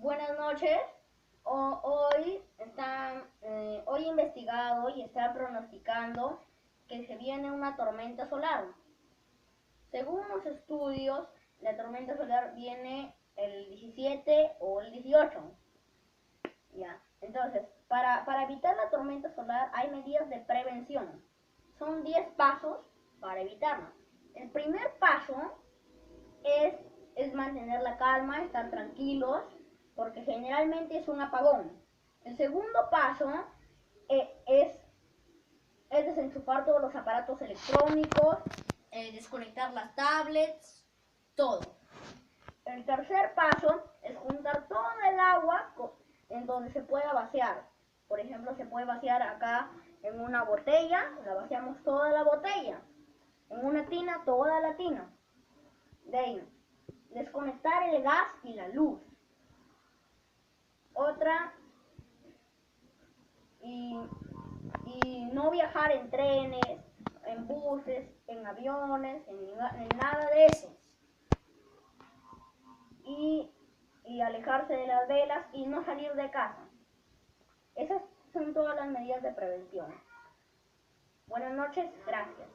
Buenas noches. Hoy he investigado y está pronosticando que se viene una tormenta solar. Según los estudios, la tormenta solar viene el 17 o el 18. Ya. Entonces, para evitar la tormenta solar hay medidas de prevención. Son 10 pasos para evitarla. El primer paso es mantener la calma, estar tranquilos, porque generalmente es un apagón. El segundo paso es desenchufar todos los aparatos electrónicos, desconectar las tablets, todo. El tercer paso es juntar todo el agua en donde se pueda vaciar. Por ejemplo, se puede vaciar acá en una botella, la vaciamos toda la botella. En una tina, toda la tina. De ahí, desconectar el gas y la luz. Otra, y no viajar en trenes, en buses, en aviones, en nada de eso. Y alejarse de las velas y no salir de casa. Esas son todas las medidas de prevención. Buenas noches, gracias.